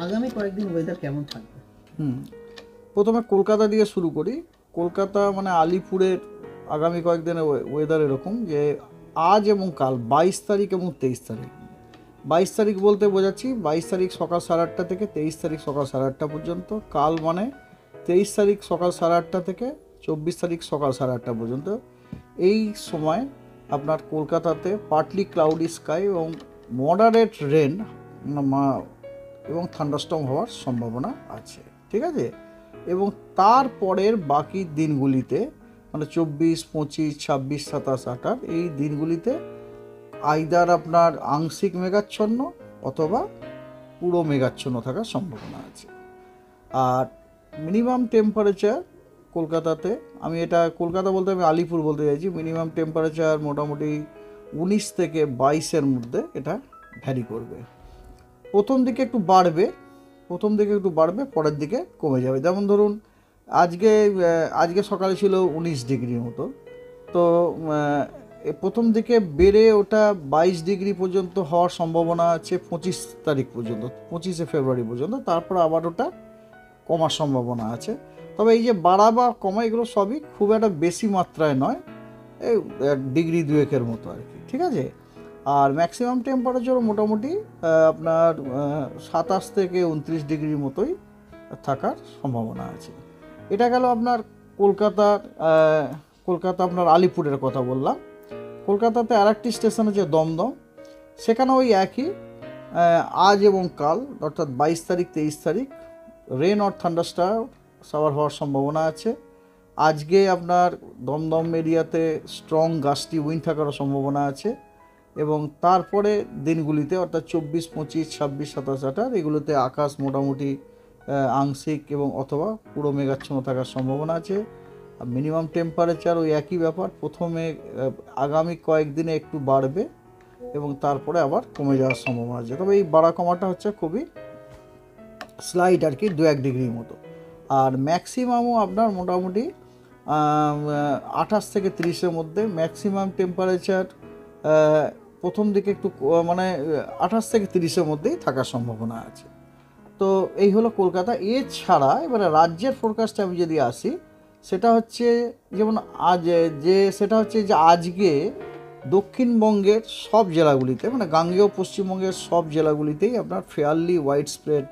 আগামী কয়েকদিন ওয়েদার কেমন থাকবে? হুম প্রথমে কলকাতা দিয়ে শুরু করি। কলকাতা মানে আলিপুরের আগামী কয়েকদিনের ওয়েদার এরকম যে আজ এবং কাল 22 তারিখ এবং 23 তারিখ। 22 তারিখ বলতে বোঝাচ্ছি 22 তারিখ সকাল 8:30 থেকে 23 তারিখ সকাল 8:30 পর্যন্ত। কাল মানে 23 তারিখ সকাল 8:30 থেকে 24 তারিখ সকাল 8:30 পর্যন্ত। এই সময় আপনার কলকাতাতে পার্টলি ক্লাউডি স্কাই এবং মডারেট রেন এবং থান্ডারস্টর্ম হওয়ার সম্ভাবনা আছে, ঠিক আছে। এবং তারপরের বাকি দিনগুলিতে মানে 24, 25, 26, 27, 28 এই দিনগুলিতে আইদার আপনার আংশিক মেঘাচ্ছন্ন অথবা পুরো মেঘাচ্ছন্ন থাকার সম্ভাবনা আছে। আর মিনিমাম টেম্পারেচার কলকাতাতে, আমি এটা কলকাতা বলতে আমি আলিপুর বলতে চাইছি, মিনিমাম টেম্পারেচার মোটামুটি 19 থেকে 22-এর মধ্যে এটা ভ্যারি করবে। প্রথম দিকে একটু বাড়বে, পরের দিকে কমে যাবে। যেমন ধরুন আজকে সকালে ছিল 19 ডিগ্রির মতো, তো প্রথম দিকে বেড়ে ওটা 22 ডিগ্রি পর্যন্ত হওয়ার সম্ভাবনা আছে 25 তারিখ পর্যন্ত, 25শে ফেব্রুয়ারি পর্যন্ত। তারপর আবার ওটা কমার সম্ভাবনা আছে। তবে এই যে বাড়া বা কমা এগুলো সবই খুব একটা বেশি মাত্রায় নয়, এই ডিগ্রি 2-এর মতো আর কি, ঠিক আছে। আর ম্যাক্সিমাম টেম্পারেচারও মোটামুটি আপনার 27 থেকে 29 ডিগ্রির মতোই থাকার সম্ভাবনা আছে। এটা গেল আপনার কলকাতা আপনার আলিপুরের কথা বললাম। কলকাতাতে আরেকটি স্টেশন আছে দমদম, সেখানে ওই একই আজ এবং কাল অর্থাৎ 22 তারিখ 23 তারিখ রেন অর থান্ডারস্টর্ম শাওয়ার হওয়ার সম্ভাবনা আছে। আজকে আপনার দমদম এরিয়াতে স্ট্রং গাস্টি উইন্ড থাকারও সম্ভাবনা আছে। এবং তারপরে দিনগুলিতে অর্থাৎ 24, 25, 26, 27, 28 এগুলোতে আকাশ মোটামুটি আংশিক এবং অথবা পুরো মেঘাচ্ছন্ন থাকার সম্ভাবনা আছে। মিনিমাম টেম্পারেচার ওই একই ব্যাপার, প্রথমে আগামী কয়েকদিনে একটু বাড়বে এবং তারপরে আবার কমে যাওয়ার সম্ভাবনা আছে। তবে এই বাড়া কমাটা হচ্ছে খুবই স্লাইড আর কি, 2-1 ডিগ্রির মতো। আর ম্যাক্সিমামও আপনার মোটামুটি 28 থেকে 30-এর মধ্যে ম্যাক্সিমাম টেম্পারেচার প্রথম দিকে একটু মানে 28 থেকে 30-এর মধ্যেই থাকার সম্ভাবনা আছে। তো এই হলো কলকাতা। এছাড়া এবারে রাজ্যের ফোরকাস্টে আমি যদি আসি, সেটা হচ্ছে যেমন সেটা হচ্ছে যে আজকে দক্ষিণবঙ্গের সব জেলাগুলিতে মানে গাঙ্গেয় পশ্চিমবঙ্গের সব জেলাগুলিতেই আপনার fairly wide spread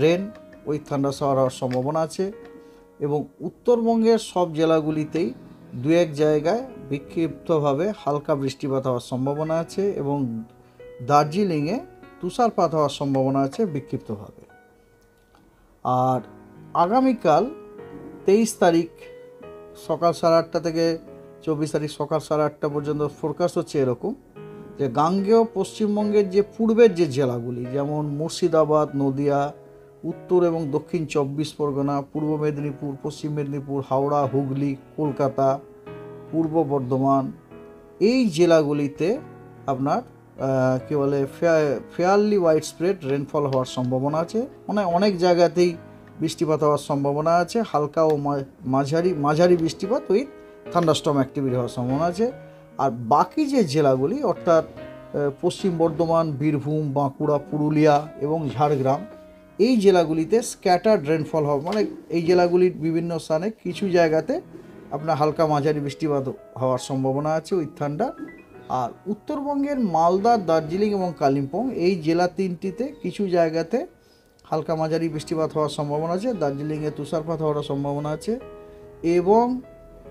rain with thunder shower হওয়ার সম্ভাবনা আছে। এবং উত্তরবঙ্গের সব জেলাগুলিতেই 2-1 জায়গায় বিক্ষিপ্তভাবে হালকা বৃষ্টিপাত হওয়ার সম্ভাবনা আছে এবং দার্জিলিংয়ে তুষারপাত হওয়ার সম্ভাবনা আছে বিক্ষিপ্তভাবে। আর আগামীকাল 23 তারিখ সকাল 8:30 থেকে 24 তারিখ সকাল 8:30 পর্যন্ত ফোরকাস্ট হচ্ছে এরকম যে গাঙ্গেয় পশ্চিমবঙ্গের যে পূর্বের যে জেলাগুলি যেমন মুর্শিদাবাদ, নদিয়া, উত্তর এবং দক্ষিণ 24 পরগনা, পূর্ব মেদিনীপুর, পশ্চিম মেদিনীপুর, হাওড়া, হুগলি, কলকাতা, পূর্ব বর্ধমান, এই জেলাগুলিতে আপনার কী বলে ফেয়ারলি ওয়াইড স্প্রেড রেনফল হওয়ার সম্ভাবনা আছে। মানে অনেক জায়গাতেই বৃষ্টিপাত হওয়ার সম্ভাবনা আছে, হালকা ও মাঝারি বৃষ্টিপাত উইথ থান্ডারস্টর্ম অ্যাক্টিভিটি হওয়ার সম্ভাবনা আছে। আর বাকি যে জেলাগুলি অর্থাৎ পশ্চিম বর্ধমান, বীরভূম, বাঁকুড়া, পুরুলিয়া এবং ঝাড়গ্রাম, এই জেলাগুলিতে স্ক্যাটার্ড রেনফল হবে, মানে এই জেলাগুলির বিভিন্ন স্থানে কিছু জায়গাতে আপনার হালকা মাঝারি বৃষ্টিপাত হওয়ার সম্ভাবনা আছে উইথ ঠান্ডা। আর উত্তরবঙ্গের মালদা, দার্জিলিং এবং কালিম্পং এই জেলা তিনটিতে কিছু জায়গাতে হালকা মাঝারি বৃষ্টিপাত হওয়ার সম্ভাবনা আছে, দার্জিলিংয়ে তুষারপাত হওয়ার সম্ভাবনা আছে। এবং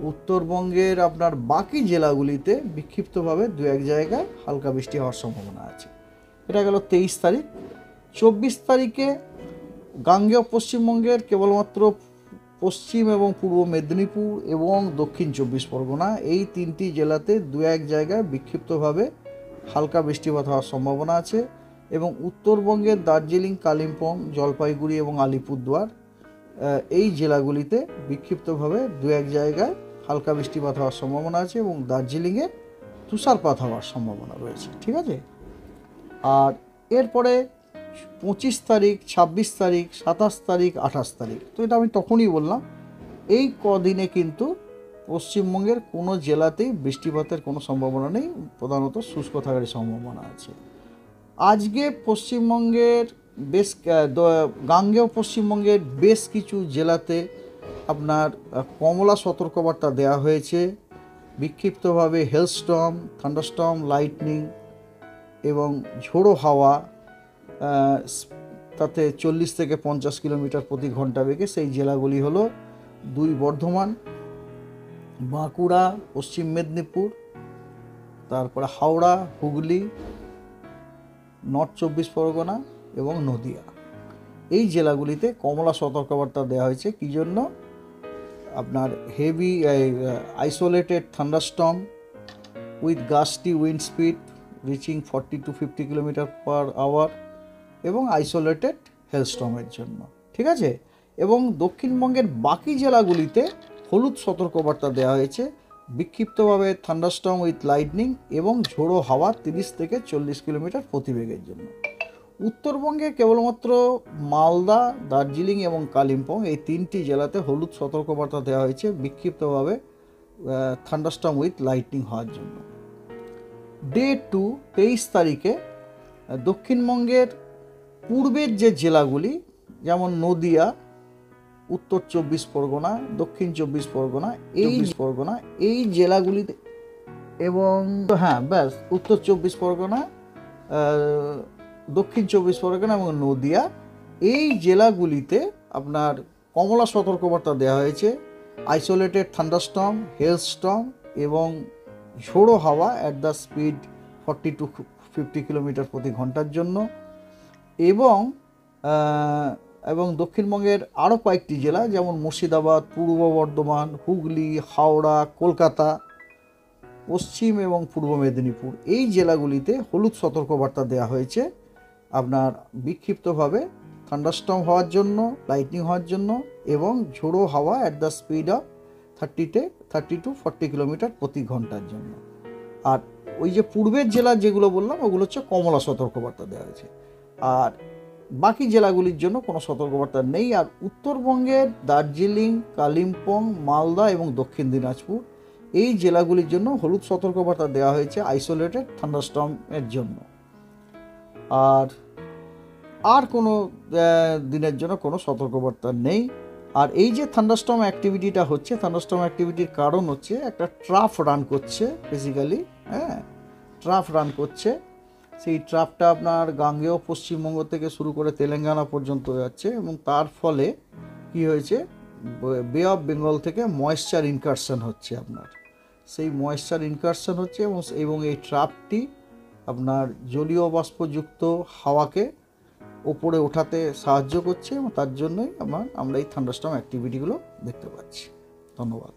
উত্তরবঙ্গের আপনার বাকি জেলাগুলিতে বিক্ষিপ্তভাবে 2-1 জায়গায় হালকা বৃষ্টি হওয়ার সম্ভাবনা আছে। এটা গেল 23 তারিখ। 24 তারিখে গাঙ্গেয় পশ্চিমবঙ্গের কেবলমাত্র পশ্চিম এবং পূর্ব মেদিনীপুর এবং দক্ষিণ 24 পরগনা এই তিনটি জেলাতে 2-1 জায়গায় বিক্ষিপ্তভাবে হালকা বৃষ্টিপাত হওয়ার সম্ভাবনা আছে। এবং উত্তরবঙ্গের দার্জিলিং, কালিম্পং, জলপাইগুড়ি এবং আলিপুরদুয়ার এই জেলাগুলিতে বিক্ষিপ্তভাবে 2-1 জায়গায় হালকা বৃষ্টিপাত হওয়ার সম্ভাবনা আছে এবং দার্জিলিংয়ে তুষারপাত হওয়ার সম্ভাবনা রয়েছে, ঠিক আছে। আর এরপরে 25 তারিখ, 26 তারিখ, 27 তারিখ, 28 তারিখ, তো এটা আমি তখনই বললাম এই কদিনে কিন্তু পশ্চিমবঙ্গের কোনো জেলাতেই বৃষ্টিপাতের কোনো সম্ভাবনা নেই, প্রধানত শুষ্ক থাকার সম্ভাবনা আছে। আজকে পশ্চিমবঙ্গের গাঙ্গেয় পশ্চিমবঙ্গের বেশ কিছু জেলাতে আপনার কমলা সতর্কবার্তা দেওয়া হয়েছে। বিক্ষিপ্তভাবে হেলস্টর্ম, থান্ডারস্টর্ম, লাইটনিং এবং ঝোড়ো হাওয়া, তাতে 40 থেকে 50 কিলোমিটার প্রতি ঘন্টা বেগে। সেই জেলাগুলি হলো 2 বর্ধমান, বাঁকুড়া, পশ্চিম মেদিনীপুর, তারপরে হাওড়া, হুগলি, নর্থ 24 পরগনা এবং নদিয়া। এই জেলাগুলিতে কমলা সতর্কবার্তা দেওয়া হয়েছে। কী জন্য? আপনার heavy isolated thunderstorm with gusty wind speed reaching 40 to 50 kilometre per hour এবং আইসোলেটেড হেলস্টর্মের জন্য, ঠিক আছে। এবং দক্ষিণবঙ্গের বাকি জেলাগুলিতে হলুদ সতর্কবার্তা দেওয়া হয়েছে, বিক্ষিপ্তভাবে থান্ডারস্টর্ম উইথ লাইটনিং এবং ঝোড়ো হাওয়া 30 থেকে 40 কিলোমিটার প্রতি বেগের জন্য। উত্তরবঙ্গে কেবলমাত্র মালদা, দার্জিলিং এবং কালিম্পং এই 3টি জেলাতে হলুদ সতর্কবার্তা দেওয়া হয়েছে বিক্ষিপ্তভাবে থান্ডারস্টর্ম উইথ লাইটনিং হওয়ার জন্য। ডে 2 23 তারিখে দক্ষিণবঙ্গের পূর্বের যে জেলাগুলি, যেমন নদিয়া, উত্তর 24 পরগনা, দক্ষিণ 24 পরগনা, এই জেলাগুলিতে এবং উত্তর 24 পরগনা, দক্ষিণ 24 পরগনা এবং নদিয়া, এই জেলাগুলিতে আপনার কমলা সতর্কবার্তা দেওয়া হয়েছে আইসোলেটেড থান্ডারস্টর্ম, হেলস্টর্ম এবং ঝোড়ো হাওয়া at the speed 40 to 50 kilometre প্রতি ঘন্টার জন্য। এবং দক্ষিণবঙ্গের আরও কয়েকটি জেলা, যেমন মুর্শিদাবাদ, পূর্ব বর্ধমান, হুগলি, হাওড়া, কলকাতা, পশ্চিম এবং পূর্ব মেদিনীপুর, এই জেলাগুলিতে হলুদ সতর্কবার্তা দেওয়া হয়েছে আপনার বিক্ষিপ্তভাবে থান্ডারস্টর্ম হওয়ার জন্য, লাইটনিং হওয়ার জন্য এবং ঝোড়ো হাওয়া at the speed of 30 to 40 kilometre প্রতি ঘন্টার জন্য। আর ওই যে পূর্বের জেলা যেগুলো বললাম, ওগুলো হচ্ছে কমলা সতর্কবার্তা দেওয়া হয়েছে। আর বাকি জেলাগুলির জন্য কোনো সতর্কবার্তা নেই। আর উত্তরবঙ্গের দার্জিলিং, কালিম্পং, মালদা এবং দক্ষিণ দিনাজপুর, এই জেলাগুলির জন্য হলুদ সতর্কবার্তা দেওয়া হয়েছে আইসোলেটেড থান্ডারস্টর্মের জন্য। আর কোনো দিনের জন্য কোনো সতর্কবার্তা নেই। আর এই যে থান্ডারস্টর্ম অ্যাক্টিভিটিটা হচ্ছে, থান্ডারস্টর্ম অ্যাক্টিভিটির কারণ হচ্ছে একটা ট্রাফ রান করছে, বেসিক্যালি ট্রাফ রান করছে। সেই ট্রাফটা আপনার গাঙ্গেয় পশ্চিমবঙ্গ থেকে শুরু করে তেলেঙ্গানা পর্যন্ত যাচ্ছে এবং তার ফলে কি হয়েছে, বে অফ বেঙ্গল থেকে ময়েশ্চার ইনকারশন হচ্ছে আপনার, সেই ময়েশ্চার ইনকারশন হচ্ছে এবং এই ট্রাফটি আপনার জলীয় বাষ্পযুক্ত হাওয়াকে ওপরে ওঠাতে সাহায্য করছে এবং তার জন্যই আমরা এই থান্ডারস্টর্ম অ্যাক্টিভিটিগুলো দেখতে পাচ্ছি। ধন্যবাদ।